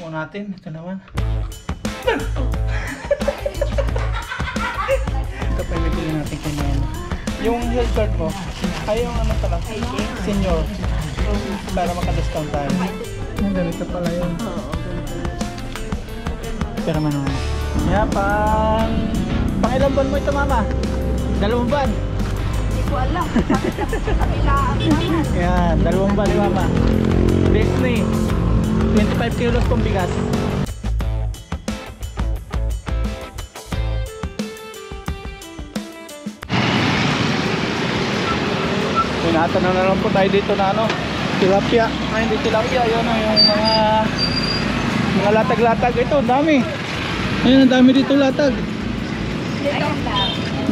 po natin. Ito naman. Ito pa yung bibili natin kay Mama. Yung health card mo, ay yung ano pala, senior. Para maka-discount tayo. Yung ganito pala yun. Pero man naman. Yan, pang ilang buwan mo ito, Mama? 2 buwan? Hindi ko alam. Kabilaan naman. Yan, 2 buwan ni Mama. Disney. 25 kilos pong bigas. Tinatanong na lang po tayo dito na ano, tilapia. Ay, hindi tilapia, yun o, yung mga latag-latag. Ito, dami. Ayun, ang dami dito latag.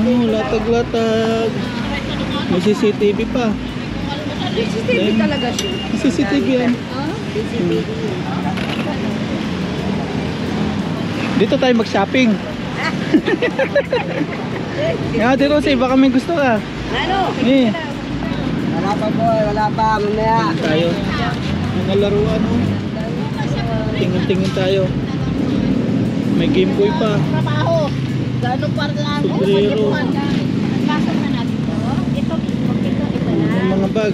Latag-latag. May CCTV pa. CCTV talaga siya. CCTV yan. Dito tayo mag-shopping. Nga, Ate Rosie, baka may gusto ka. Ano? Eh. Wala pa boy, wala pa. Mamaya. Tayo. Mga laruan, oh. Tingin-tingin tayo. May Game Boy pa. Trabaho. Gano'ng para lang. Sombrero. Pasok na natin to. Ito na. Yung mga bag.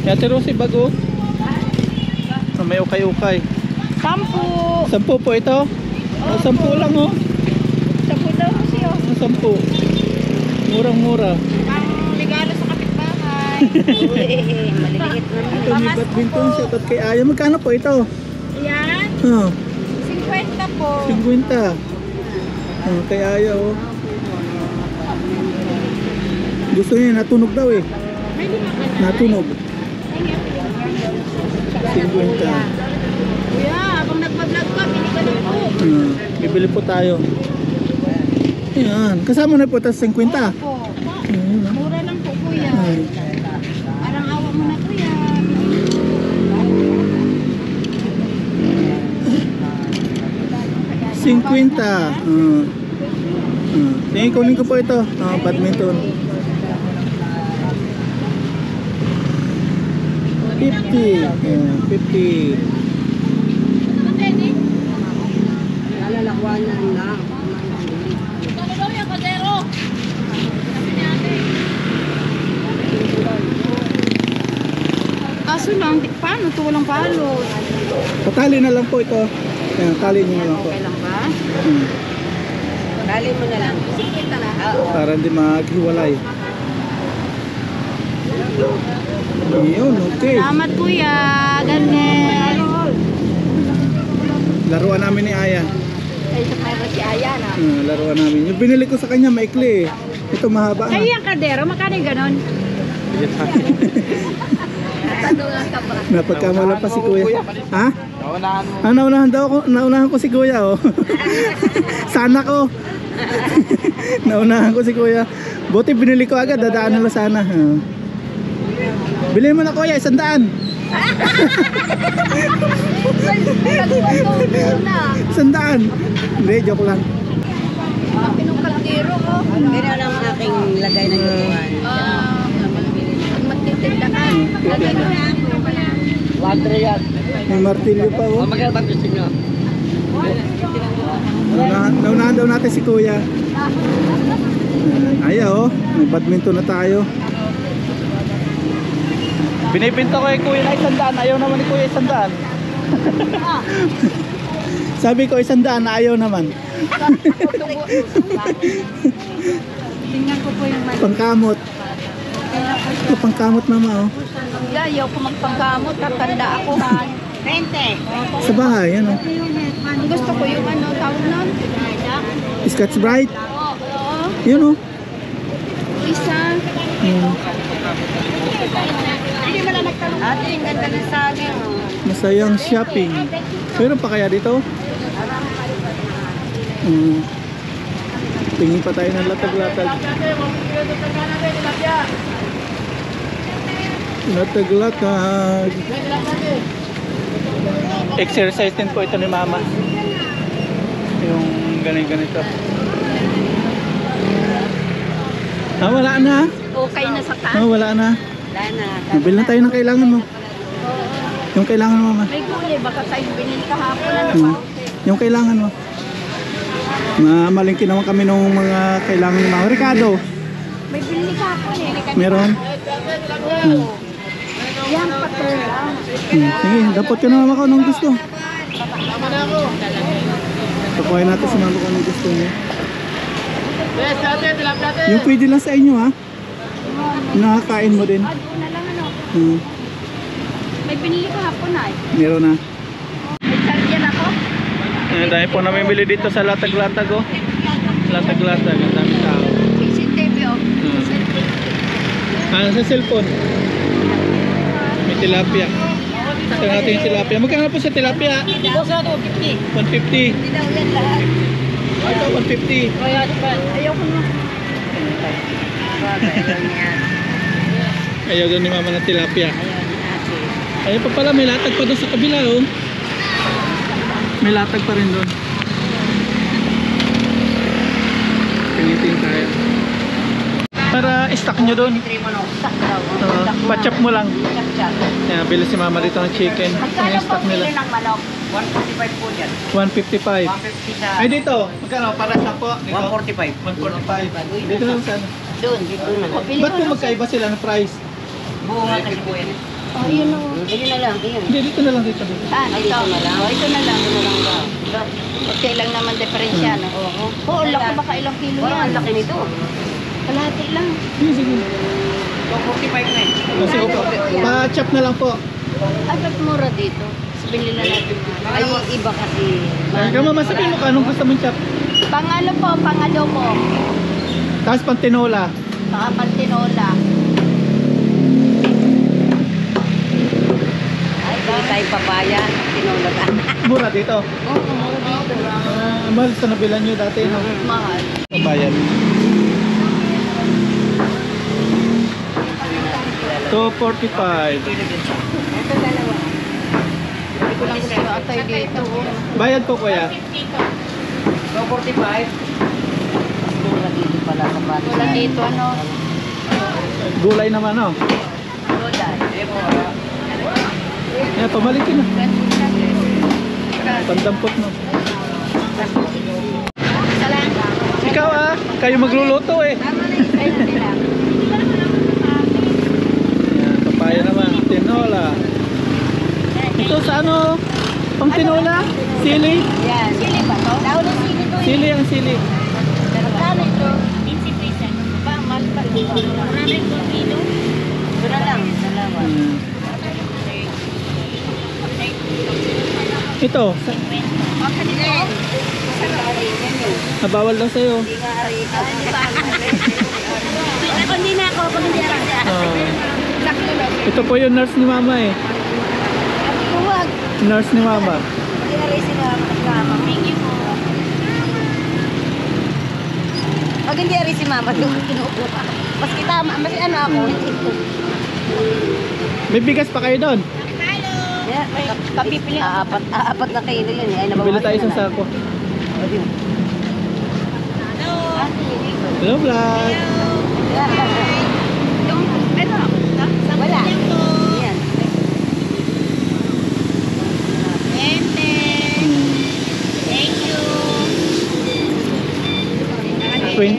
Ate Rosie, bag, oh. May ukay-ukay. 10. 10 po ito? 10 lang, oh. 10 daw siya. 10. Murang-mura. Ang regalo sa kapitbahay. Maliliit Ito, naman. may badminton. Shoutout kay Aya. Magkano po ito? Yan. Oh, 50 po. 50. Oh, kay Aya, oh. Gusto niya, natunog daw eh. Natunog. 50. Kuya, habang nagpa-vlog ka, bili ka ng po. Bibili po tayo. Ayan. Kasama na po tas 50. Po. Mura lang po, kuya. Parang awa mo na, kuya. 50. Sige, kunin ko po ito. Badminton. 50. Ayan, 50. Nalalakwanan lang. Kano daw yung kadero? Kaso lang, paano ito? Walang palot. Patali na lang po ito. Ayan, tali nyo na lang po. Okay lang ba? Hmm. Tali mo na lang. Sige tala. Para hindi maghiwalay. Ayun, okay. Salamat kuya. Ganun. Laruan namin ni Aya. Ay, sa mayroon si Aya na. Laruan namin. Yung binili ko sa kanya, maikli eh. Ito mahaba na. Ay, yung kadero, magkano yung ganon? Natanungan ka ba? Napagkamala pa si Kuya. Ha? Naunahan mo. Naunahan ko si Kuya, oh. Sana ko. Naunahan ko si Kuya. Buti binili ko agad, dadaan nila sana. Bilhin mo na Kuya, 100. 100. Hindi, joke lang. Pinong kaldero ko. Pero lang aking lagay na lutuan. Magtitinda ka. Lagay ko na. 1-3 yan. May martilyo pa, oh. Magkano ba gusto nyo? Naunahan daw natin si Kuya. Ayaw, oh. May badminton na tayo. Binibinta ko kay Kuya na 100. Ayaw naman ni Kuya 100. Sabi ko 100, ayaw naman. Tingnan ko po yung mali. Pangkamot. Ito, pangkamot mama, oh. Ayaw ko magpangkamot. Tatanda ako. 20. Sa bahay, ano? Ang gusto ko yung ano, tawag nun? Scotch Brite. Oo. Yun, oh. Isa. Hindi mo na nagtanong. Ate, ang ganda na sa akin. Masayang shopping. Meron pa kaya dito? Tingin pa tayo ng latag-latag. Latag-latag. Exercise din po ito ni Mama. Yung ganito. Wala na. Okay na sa taas. Wala na. Wala na. Mabil na tayo ng kailangan mo. Yung kailangan mo, ma. May gulay, baka tayo binili kahapon na Hmm. naman. Yung kailangan mo. Malingki naman kami ng mga kailangan ni Mama. Ricardo, May binili kahapon eh. meron? Hmm. Yan, pater lang. Sige, dapat ka naman ako nung gusto. Pakuhay natin si Mama kung anong gusto niya. Yung pwede lang sa inyo, ha? Nakakain mo din. Ah, doon na lang ano. Hmm. May binili kahapon na eh. Meron na. May charger ako. Dahil po namimili dito sa latag-latag, oh. Latag-latag, ang dami tao. CCTV oh. Sa cellphone. May tilapia. Ito natin yung tilapia. Magkano po sa tilapia? 150. Hindi daw yan lahat. Ito, 150. Ayoko na. Ayaw doon ni Mama ng tilapia. Ayun pa pala, may latag pa doon sa kabila, oh. May latag pa rin doon. Pinitin tayo. Para stock nyo doon. Patchap mo lang. Yan, bili si Mama dito ng chicken. Magkano Yung po stock kilo nila. ng manok? 145 po dyan. 155. 150 sa... Ay dito, magkano? Para sa po? Dito? 145. 145. Dito lang sana. Doon, dito na. Ba't po magkaiba sila ng price? Buo nga kasi po yan. Oh, yun o. Hindi na lang, yun. Hindi, dito na lang dito. Ah, ito. Ito na lang. Oh, ito na lang. Ito na lang daw. Okay lang naman diferensya, no? Oo. Oo, laki baka ilang kilo Parang yan. ang laki nito. Kalahati lang. Sige, sige. 245 na eh. Kasi po, pa-chop na lang po. Ay, ba't mura dito? Sabihin na natin. Ay, iba kasi. Kaya Mama, sabihin mo ka, anong gusto mong chop? Pangalo po, pangalo po. Tapos pang tinola. Saka pantinola. Ay, hindi tayo papaya. Tinulog ka. Mura dito. Oo, mura dito. Mahal sa nabilan nyo dati, no? Mahal. Kabayan. 245. Ito dalawa. Hindi ko lang gusto atay dito. Bayad po, kuya. 245. Mura dito pala sa bata. Wala dito, ano? Gulay naman, no? Gulay. Yan, pamalikin na. Pandampot, no? Salamat. Ikaw, kayo magluluto, eh. Ay, hindi lang. Yan, papaya naman. Tinola. Ito sa ano? Pang tinola? Sili? Yan. Sili ba to? Tawag ng sili to. Sili ang sili. Magkano ito? 15 pesos. Ba, mahal pa ito. 100 kilo. Ito na lang. Dalawa. Ito, Bakit ito? nabawal lang sa'yo. Hindi nga arita. Ako hindi na ako. Pag hindi arita. Sakto lang. Ito po yung nurse ni Mama, eh. Huwag. Nurse ni Mama. Hindi na rin sila kasama. Thank you po. Pag hindi rin si mama, doon kinukuha. Mas kita, mas ano ako. May bigas pa kayo doon. Yeah, kapipili. Apat na kilo yun. Ay, Bili tayo isang sako. Hello, vlog. Wala. Yan. 20.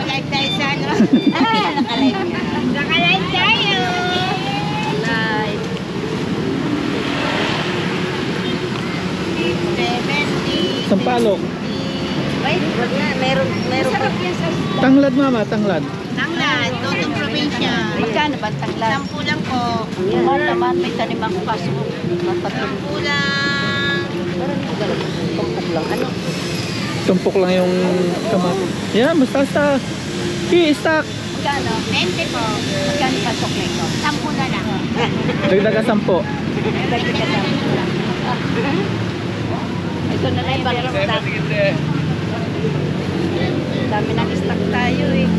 Live tayo sa ano? Nakalive na. Nakalive tayo. Live. 70. Sampalok. Wait, wag na. Meron pa. Tanglad, Mama, tanglad. Tanglad, Totong Probinsya. Magkano ba tanglad? 10 lang po. Mahal naman, may tanim ako kaso. 10 lang. Parang hindi talaga. Tumpok lang. Ano? Tumpok lang yung kamatis. Yan, basta. Stock. Magkano? 20 po. Magkano pasok na ito? 10 na lang. Dagdaga 10. Dagdagan 10 lang. Ito na lang yung stock. Dami ng stock tayo eh.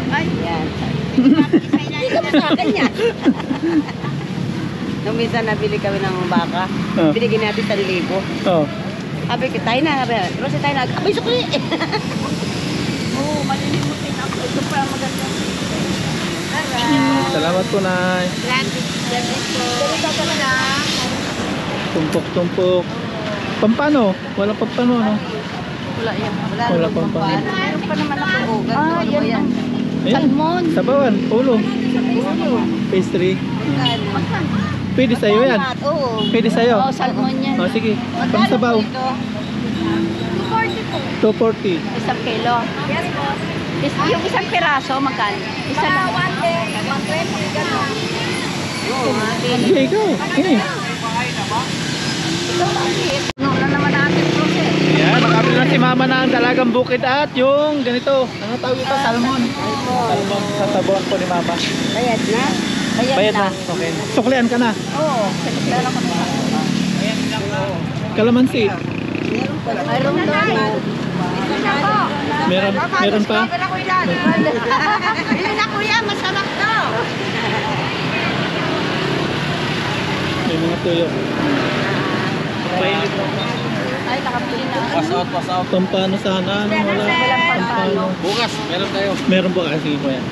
Ay, yan. Hindi ka sa akin yan. Nung minsan nabili kami ng baka, Oh. binigyan natin 1,000. Oh. Sabi ko, tayo na. Rosy, tayo na. Abay, sukli! Oo, malilimutin ako. Ito pa maganda. Salamat po, Nay. Grabe. Tumpok-tumpok. Pampano? Walang pampano, no? Wala yan. Wala pampano. Meron pa naman ako. Oh, ganito. Ano ba yan? Ayan. Salmon. Sabawan, ulo. Pastry. Pwede sa'yo yan. Oo. Pwede sa'yo. Oh, salmon yan. O, sige. Pang sabaw. 240. Isang kilo. Yes, boss. Yung isang piraso, magkano? Isa lang. 120. Gano'n. Sige, ikaw. Okay. No, na naman natin process. Ayan, nakabili na si mama ng dalagang bukid at yung ganito. Ano tawag ito? Salmon. Salmon sa sabawan po ni mama. Bayad na? Bayad na. Okay. Suklian ka na. Oo. Kailan ako na. Kalamansi. Mayroon doon. Meron pa? Bili na kuya, masarap daw. May mga tuyo. Ay, nakabili na. Pass out. Pampano sana. Ano, wala. Pampano. Bukas, meron tayo. Meron po kasi po yan.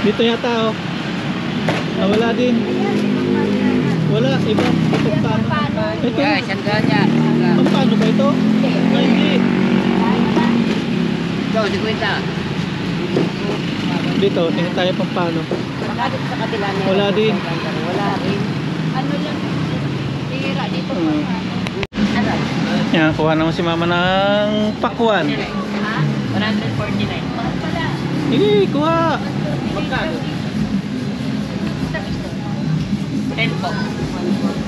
Dito yata oh. Ah, wala din. Wala, iba. Pampano. Ito. Saan ka niya? Pampano ba ito? Ay, hindi. Ikaw, 50. Dito, tingin tayo pampano. Bakit sa kabila niya? Wala din. Wala rin. Ano lang? Tira dito. Ano? Yan, kuha naman si mama ng pakwan. 149. Sige, kuha. Magkano? 10 po.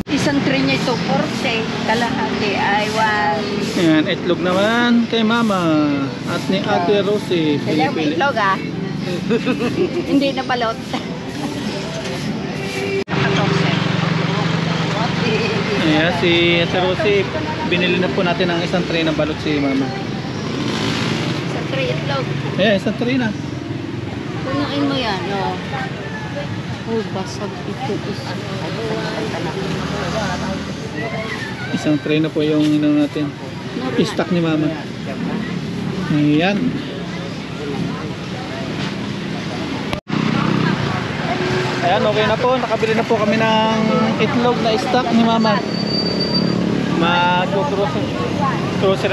Isang tray niya ito, 40. Kalahati ay 1. Yan, itlog naman kay mama. At ni Ate Rosie. Kaya Pili-pili. itlog ah. Hindi na balot. Ayan, si Ate Rosie. Binili na po natin ang isang tray ng balot si mama. Isang tray itlog. Ayan, isang tray na. Punuin mo yan, oh. Oh, basag ito. Isang tray na po yung ino natin. I-stock ni mama. Ayan. Ayan, okay na po. Nakabili na po kami ng itlog na stock ni mama. Mag-grocery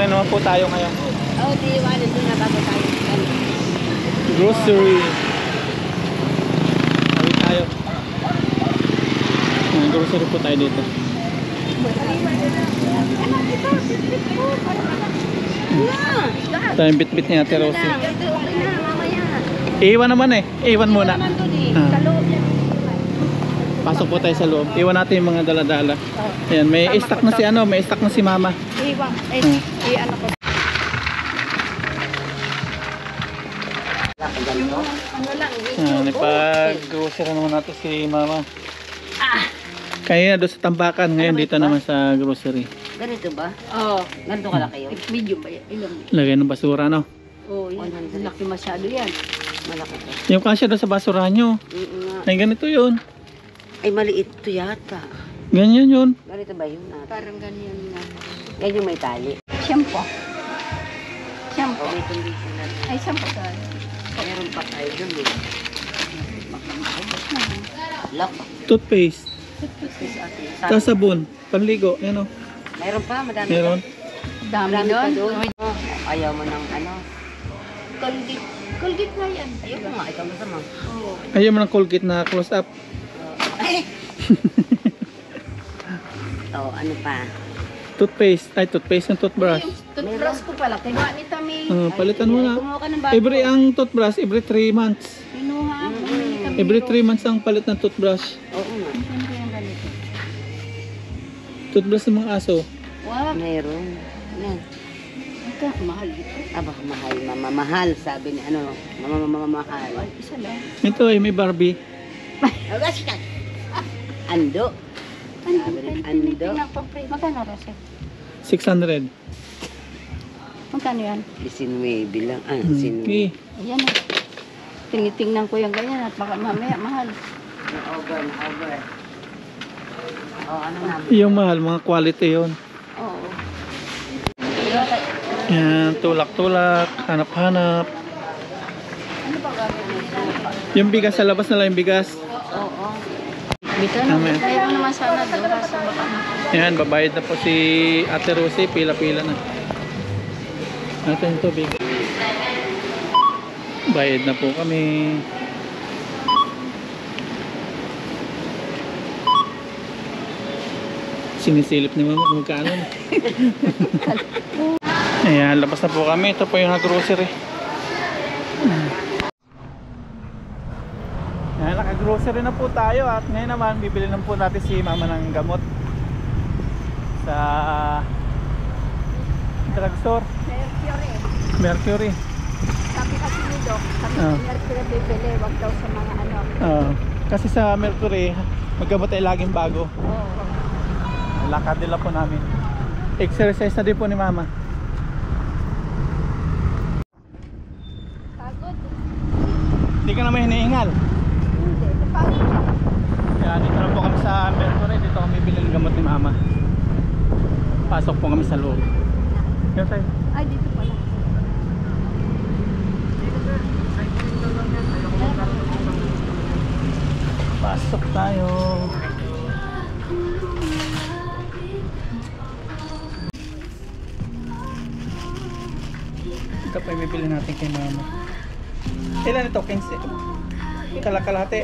naman po tayo ngayon. Oh, di wala din na bago tayo. Grocery. Tawid tayo. Grocery po tayo dito. Tayong bit-bit niya, Ate Rosie. Iwan naman eh. Iwan muna. Pasok po tayo sa loob. Iwan natin yung mga dala-dala. Ayan, may stock na si ano, may stock na si mama. Iwang. Ano ko. Ano lang. Ayan, ipag-grocery naman natin si mama. Kaya doon sa tambakan, ngayon dito naman sa grocery. Ganito ba? Oh, Ganito kalaki yun? medium ba yan? Ilang? Lagay ng basura, no? Oh, yan. Laki masyado yan. Malaki to. Yung kasya doon sa basura nyo. Ay, ganito yun. Ay, maliit to yata. Ganyan yun. Ganito ba yun? Parang ganyan na. Ganyan may tali. Shampoo. Shampoo. May conditioner. Ay, shampoo ka. Meron pa tayo dun eh. Lock. Toothpaste. Sa Tapos sabon. Panligo. Yan o. Meron pa, madami. Meron. Dami Marami pa doon. doon. Oh, ayaw mo ng ano. Colgate. Colgate nga yan. Ayaw mo nga, ikaw mo sama. Oo. Ayaw mo ng Colgate na close up. Oh, ano pa? Toothpaste. Ay, toothpaste and toothbrush. Yung toothbrush ko pala. Kinuha ni Tami. Palitan mo na. Kumuha ka ng bago. Ang toothbrush, every 3 months. Kinuha ako. Bumili kami Every doon. 3 months ang palit ng toothbrush. Oo nga. Siyempre yung ganito. Toothbrush ng mga aso. Wow. Meron. Ano? Ika, mahal ito. Aba, mahal, mamamahal, sabi ni ano, mamamahal. Isa lang. Ito ay may Barbie. Ando. Sabi ni Ando. Magkano Rose? 600. Magkano yan? 19 bilang. Ah, Okay. Ayan na. Tinitingnan ko yung ganyan at baka mamaya mahal. over. Oh, ano nga? Yung mahal, mga quality yon. Oo. Yan, tulak-tulak, hanap-hanap. Ano ba gagawin? Yung bigas sa labas na lang yung bigas. Oo. Dito na. Amen. Mayroon naman sana doon. Kaso baka na. Ayan, babayad na po si Ate Rosie. Pila-pila na. Ito yung tubig. Bayad na po kami. Sinisilip ni Mama kung magkano na. Ayan, labas na po kami. Ito po yung nag-grocery. Ayan, naka-grocery na po tayo. At ngayon naman, bibili lang po natin si Mama ng gamot sa drugstore. Mercury. Sabi kasi ni Doc, sabi Ah. ni Mercury bibili, wag daw sa mga ano. Kasi sa Mercury, maggamot ay laging bago. Oo. Lakad nila po namin. Exercise na din po ni Mama. Pagod. Hindi ka naman hinihingal. Hindi, pagod siya. Kaya dito na po kami sa Mercury. Dito kami bili ng gamot ni Mama. Pasok po kami sa loob. Yan tayo. Ay, dito pala. Pasok tayo. Ito pa yung bibili natin kay Mama. Ilan ito? 15? Kalahati.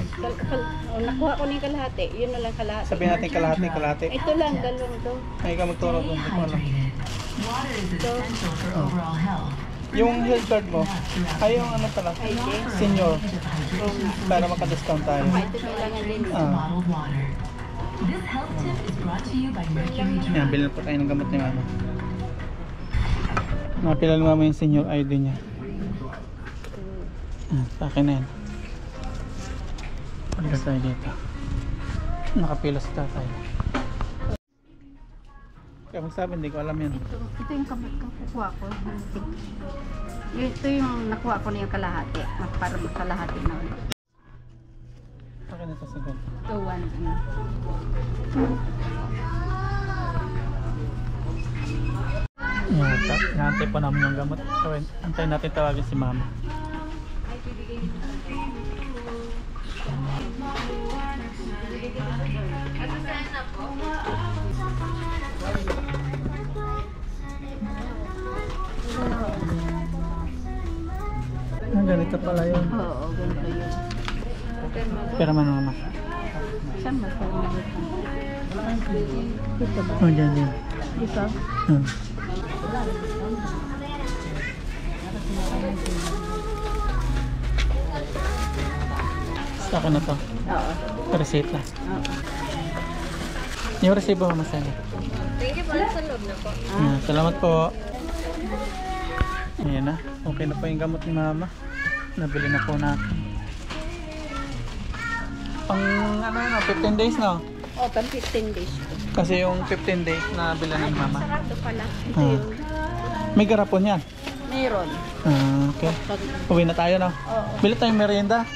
Nakuha ko na yung kalahati. Yun na lang kalahati. Sabihin natin kalahati. Ito lang, dalawang to. Ay, ikaw magturo doon. Ito lang. Water is essential for overall health. Yung health card mo, ay yung ano pala? Senior. Para makadiscount tayo. Ito kailangan din. Bottled water. This health tip is brought to you by Mercury Drug. Yan, bilhin po tayo ng gamot ni Mama. Nakapila ni Mama yung senior ID niya. Sa akin na yan. Pagka tayo dito. Nakapila si tatay. Kaya magsabi, hindi ko alam yan. Ito yung kukuha ko. Ito yung nakuha ko na yung kalahati. Para kalahati na ulit. Akin ito sa ganito. Ito, one. Yan, nahantay po namin yung gamot. So, antayin natin tawagin si Mama. Ganito pala yun. Oo, ganito yun. Pero man Mama. Saan ba? Dito ba? Oh, dyan yan. Dito? Sa akin na to. Oo. Resita. Oo. Yung resibo Mama sana. Thank you pala sa loob na po. Salamat po. Ayan na. Okay na po yung gamot ni Mama. Nabili na po natin. Pang ano na, 15 days na. Oh, pang 15 days. Kasi yung 15 days na bila ni Mama. Sarado pala. Ito Ah. yung May garapon yan. meron. Okay. Uwi na tayo na. Oo. Bili tayong merienda.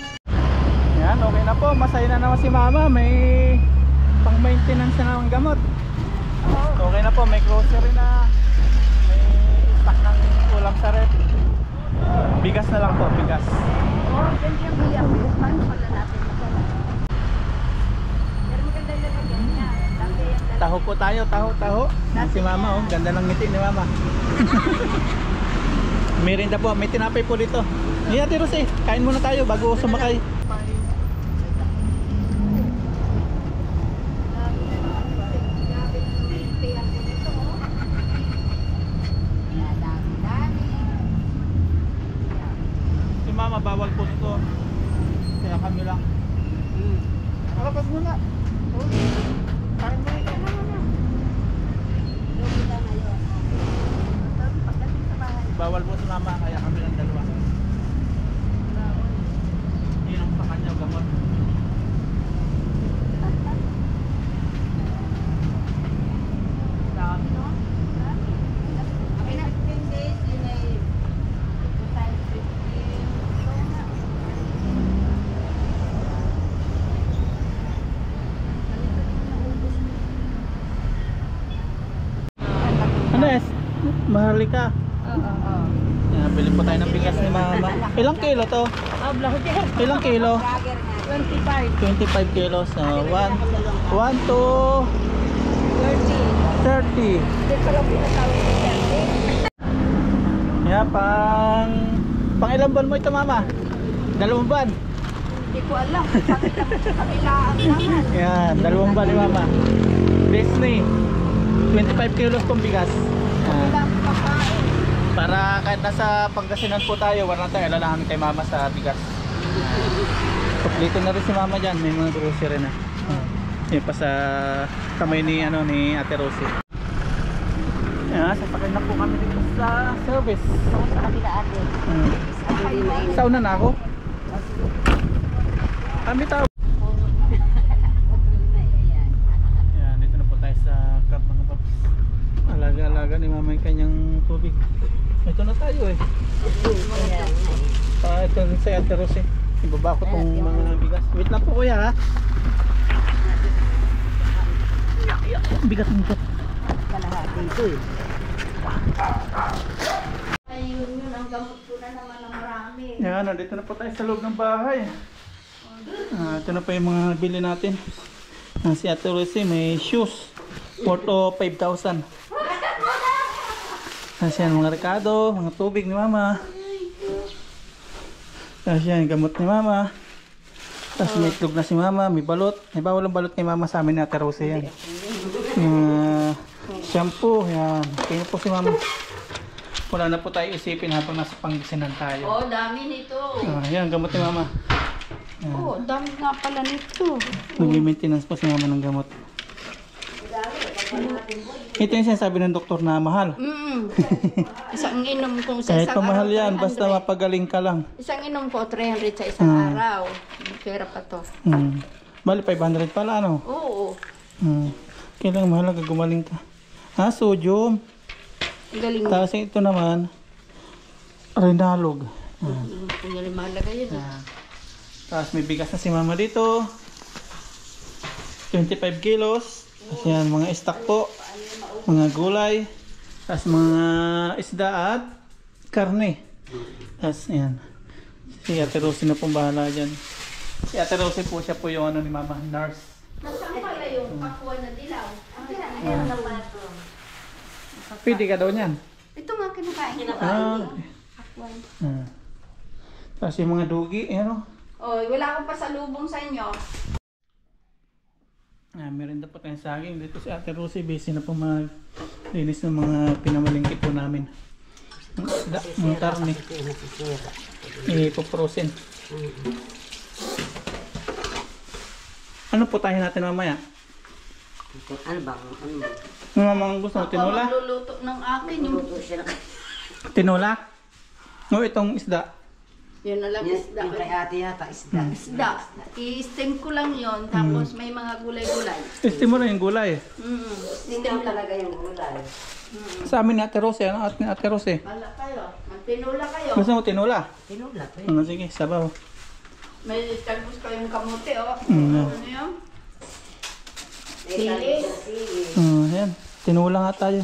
Yan, okay na po. Masaya na naman si Mama. May pang maintenance na ng gamot. Okay na po. May grocery na. May stock ng ulam sa rep. Bigas na lang po. Bigas. Oh, ganyan yung biyak. Paano pala natin ito? Pero maganda yung lalagyan niya. Dati yan. Taho po tayo. Taho. Si Mama oh. Ganda ng ngiti ni Mama. Merienda po. May tinapay po dito. Hey, Ate Rose, kain muna tayo bago sumakay. Si Mama bawal po nito. Kaya kami lang. Kalapag muna. Kain muna ito. Bawal po si Mama kaya kami lang dalawa. Inom sa kanya gamot. Ano es? Maharlika. Oo. Yan, bili po tayo ng bigas ni mama. Ilang kilo to? Ilang kilo? 25 kilos. So, 1 to 30. Yeah, pang ilang buwan mo ito mama? 2 buwan? Hindi ko alam. Kabilaan naman. Yan, 2 buwan ni mama. Disney, 25 kilos pong bigas. Yan. Ilang pakain. Para kahit nasa Pangasinan po tayo, wala tayong alalahanin kay mama sa bigas. Kompleto na rin si mama dyan, may mga grocery na. Yun pa sa kamay ni, ni Ate Rosie. Yan, sasakay na po kami dito sa service. Sa kabilaan din. Sauna na ako. Kami tao. Yan, dito na po tayo sa camp mga paps. Alaga-alaga ni mama yung kanyang tubig. Ito na tayo eh. Ito sa Ate Rosie. Ibaba ko tong mga bigas. Wait lang po kuya ha. Bigas nito. Kalahati ito eh. Ayun yun, ang gamot ko na naman ng marami. Yan, nandito na po tayo sa loob ng bahay. Ito na po yung mga bili natin. Si Ate Rosie may shoes worth of 5,000. Kasi yan mga rekado, mga tubig ni mama. Kasi yan gamot ni mama. Tapos may itlog na si mama, may balot. May bawal ang balot ni mama sa amin ni Ate Rosie yan. Shampoo, yan. Kaya po si mama. Wala na po tayo isipin habang nasa Pangasinan tayo. Oh, dami nito. Yan, gamot ni mama. Oh, dami nga pala nito. Nag-maintenance po si mama ng gamot. Ito yung sinasabi ng doktor na mahal. Isang inom kung sa Kahit isang pa mahal araw, yan, 300. basta mapagaling ka lang. Isang inom ko, 300 sa isang araw. Pera pa to. Bali, 500 pala, ano? Oo. Kailangan mahalaga gumaling ka. Sodium. Galing mo. Tapos ito naman, Renalog. Ang galing mahalaga yun. Tapos may bigas na si mama dito. 25 kilos. Tapos yan, mga stock po. Mga gulay. Tapos mga isda at karne. Tapos yan. Si Ate Rosie na pong bahala dyan. Si Ate Rosie po, siya po yung ni mama, nurse. Nasaan pala yung pakwan na dilaw? Pwede ka daw niyan. Ito nga kinakain ko. Pakwan. Tapos yung mga dugi, ano? Oh, wala akong pasalubong sa inyo. Meron na po tayong saging. Dito si Ate Rosie, busy na po maglinis ng mga pinamalingki po namin. Mga karne. Ipoprosin. Ano po tayo natin mamaya? Ano bang? Ano mamang gusto mo? Tinola? Ako magluluto ng akin. Yung... Tinola? O itong isda? Yun na lang isda. Yung kay ate yata, isda. Isda. I-steam ko lang yon tapos may mga gulay-gulay. Steam mo na yung gulay. Steam talaga yung gulay. Sa amin ni Ate Rosie, ano? At ni Ate Rosie. Wala kayo. Magtinula kayo. Gusto mo tinola? Tinula pa Sige, sabaw. May talbos kayong kamote, oh. Mm. Ano yun? Sili. Yan. Tinula nga tayo.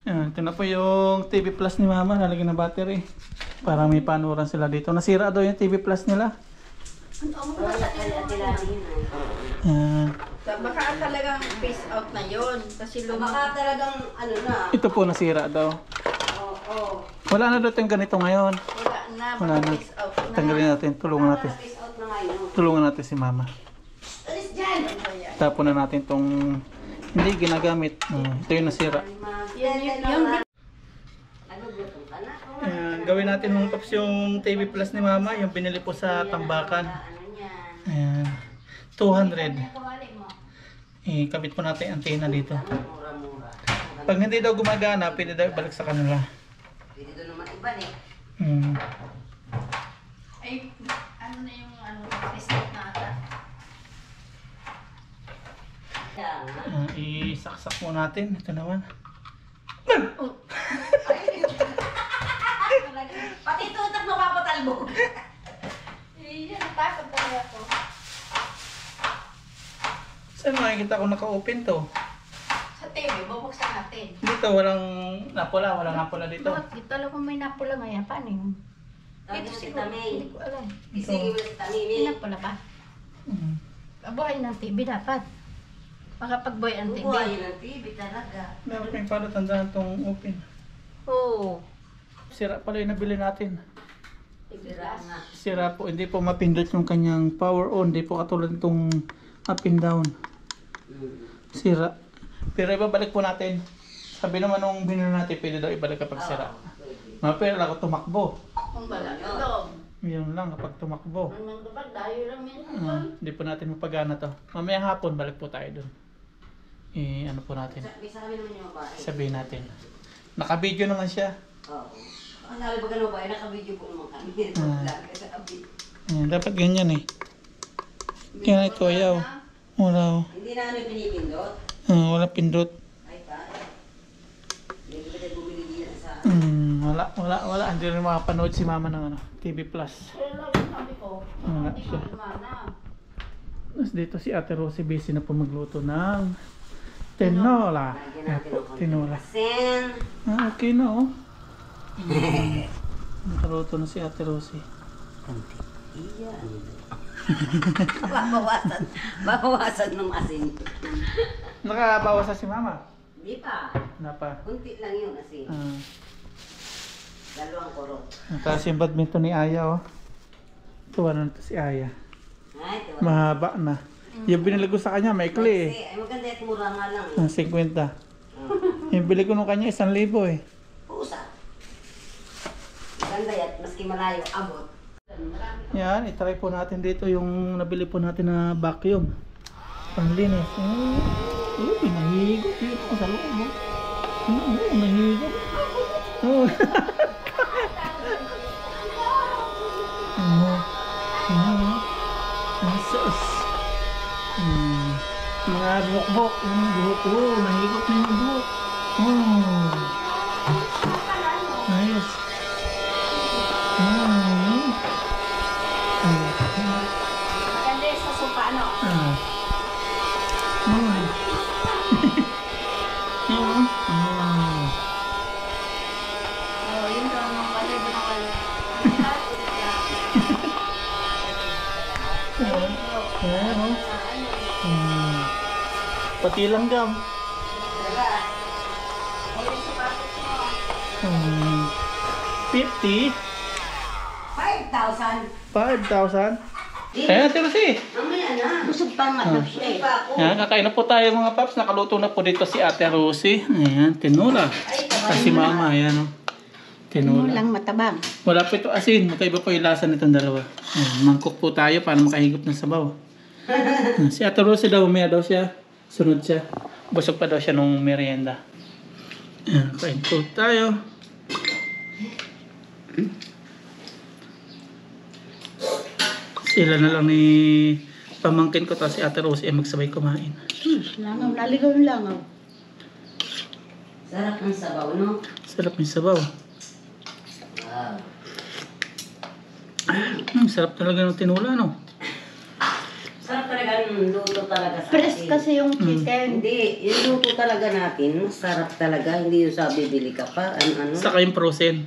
Yan, ito na po yung TV Plus ni mama. Nalagyan ng battery. Para may panuran sila dito. Nasira daw yung TV Plus nila. Yan. Baka talagang phase out na yun. Kasi Baka talagang ano na. Ito po nasira daw. Oo. Wala na daw yung ganito ngayon. Wala na. Wala Baka na. phase out na. Tanggalin natin. Tulungan natin. Face out na ngayon. Tulungan natin si mama. Alis dyan! Tapon na natin tong hindi ginagamit. Ito yung nasira. Yung Ano gutong ka na? Ayan, gawin natin mga paps yung TV Plus ni mama. Yung binili po sa tambakan. Ayan. 200. Ikabit po natin yung antena dito. Mura-mura. Pag hindi daw gumagana, pwede daw ibalik sa kanila. Pwede doon naman iba eh. ay, ano na yung phase out na ata. Isaksak mo natin. Ito naman. Pati tutak mapapatalbog. Yan, natakot talaga ako. Saan makikita ko naka-open to? Sa bubuksan natin. Dito walang napula, walang napula dito. Bakit? Dito alam ko may napula ngayon. Paano yun? Dito siguro. Hindi ko alam. May napula ba? Mm. Buhay ng TV dapat. Makapag-buhay ang TV. ng TV talaga. Meron kayong pala tandaan tong open. Oo. Sira pala yung nabili natin. Sira nga. Sira po, hindi po mapindot yung kanyang power on. Hindi po katulad itong up and down. Sira. Pero ibabalik po natin. Sabi naman nung binili natin, pwede daw ibalik kapag sira. Mapera lang ako tumakbo. Kung wala. Ito. Yun lang kapag tumakbo. Ang dapat dayo lang yan. Hindi po natin mapagana to. Mamayang hapon, balik po tayo dun. Ano po natin. Sabi naman yung babae. Sabihin natin. Naka-video naman siya. Oo. Ang sabi ba ganun ba, naka-video po naman kami. Ayan, dapat ganyan eh. Kaya ito ayaw. Wala. Hindi na ano yung pinipindot. Wala pindot. Ay pa. Hindi ko pwede bumili din sa... Wala. Hindi rin makapanood si mama ng ano, TV Plus. Pero lang sabi ko. Wala Hindi siya. ko lumana. Tapos dito si Ate Rosie busy na po magluto ng tinola. Lagyan Ayan natin po, ng konting tinola. asin. Okay na oh. Nakaluto na si Ate Rosie. Iyan. Babawasan ng asin. Nakabawas na si mama. Hindi pa. Napa. Kunti lang yun asin. Dalawang kurot. Tapos yung badminton ni Aya oh. Tuwa na ito si Aya. Ay, diba? Mahaba na. Yung binili ko sa kanya, maikli eh. Ay, maganda at mura nga lang eh. 50. Yung bili ko nung kanya, 1,000 eh. Pusa. Maganda yan, maski malayo, abot. Yan, itry po natin dito yung nabili po natin na vacuum. Panglinis. Nahigop yun sa loob. Nahigop. Sus. Mga buhok-buhok. Yung buhok ko. Nahigop na yung buhok. Nice. Maganda yung sa sopa, ano? Oo, yun daw ang walay mo naman. Pati langgam. Ayun, sapatos mo. 50. 5,000. 5,000. Ayan, Ate Rosie. Mamaya na. Busog pa nga daw siya eh. Pa ako. Ayan, kakain na po tayo mga paps. Nakaluto na po dito si Ate Rosie. Ayan, tinola. Kasi mama, ayan o. Ano Tinola. lang matabang. Wala po ito asin. Magkaiba po yung lasa nitong dalawa. Ayan, mangkok po tayo para makahigop ng sabaw. Si Ate Rosie daw, umaya daw siya. Sunod siya. Busog pa daw siya nung merienda. Ayan, kain po tayo. Sila na lang ni pamangkin ko tapos si Ate Rosie ay magsabay kumain. Langaw, naligaw yung langaw. Sarap ng sabaw, no? Sarap yung sabaw. Wow. Sarap talaga ng tinola, no? Sarap talaga ng luto talaga sa Fresh atin. kasi yung chicken. Hindi, yung luto talaga natin, masarap talaga. Hindi yung sa bibili ka pa. Ano-ano. Saka yung frozen.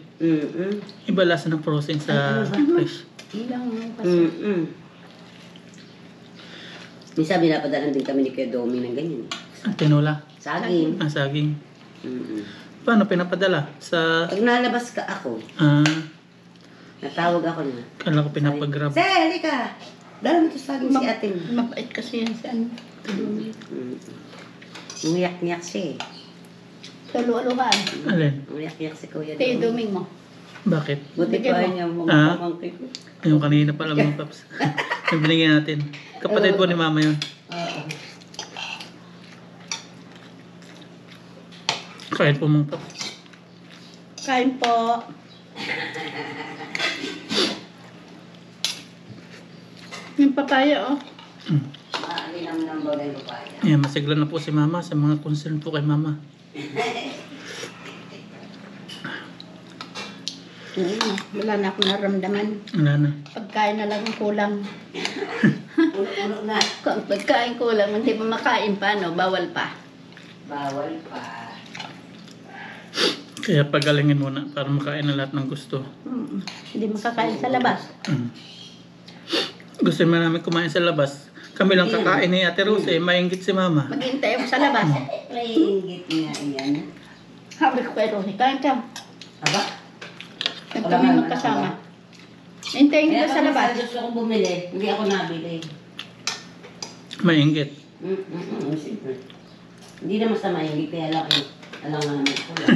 Iba lasa ng frozen sa fresh. Ilang kasi. Minsan binapadalan din kami ni Kuya Domi ng ganyan. Ang tinola. Saging. Saging. Paano pinapadala? Sa... Pag nalabas ka ako, natawag ako na. Kala ko pinapag-grab. Say, halika! Dala mo ito saging si ate mo. Mabait kasi yan si ano. Umiyak-niyak siya eh. Kalu-aluhan. Alin? Umiyak-niyak si Kuya Tayo Domi. duming mo. Bakit? Buti Bigyan pa mo. niya mga Ah? pamangkin ko. Yung kanina pala mga paps. Yung binigyan natin. Kapatid po ni mama yun. Oo. Kain po mga paps. Kain po. Yung papaya oh. Maalinam-nam ba ng papaya? Ayan, masigla na po si mama sa mga concern po kay mama. Wala na akong naramdaman. Wala na. Pagkain na lang ang kulang. Ulo-ulo na. Kung pagkain kulang, hindi pa makain pa, no? Bawal pa. Bawal pa. Kaya pagalingin muna para makain na lahat ng gusto. Hindi makakain sa labas. Gusto naman namin kumain sa labas. Kami lang kakain ni Ate Rose eh. Maingit si Mama. Maghintay ako sa labas. May inggit nga yan. Sabi ko kay Rosie, kain ka. Aba? Nag kami magkasama. Hintayin kita sa labas. Gusto kong bumili, hindi ako nabili. Maingit. Siyempre. Hindi naman sa maingit, kaya lang alam nga naman ko lang.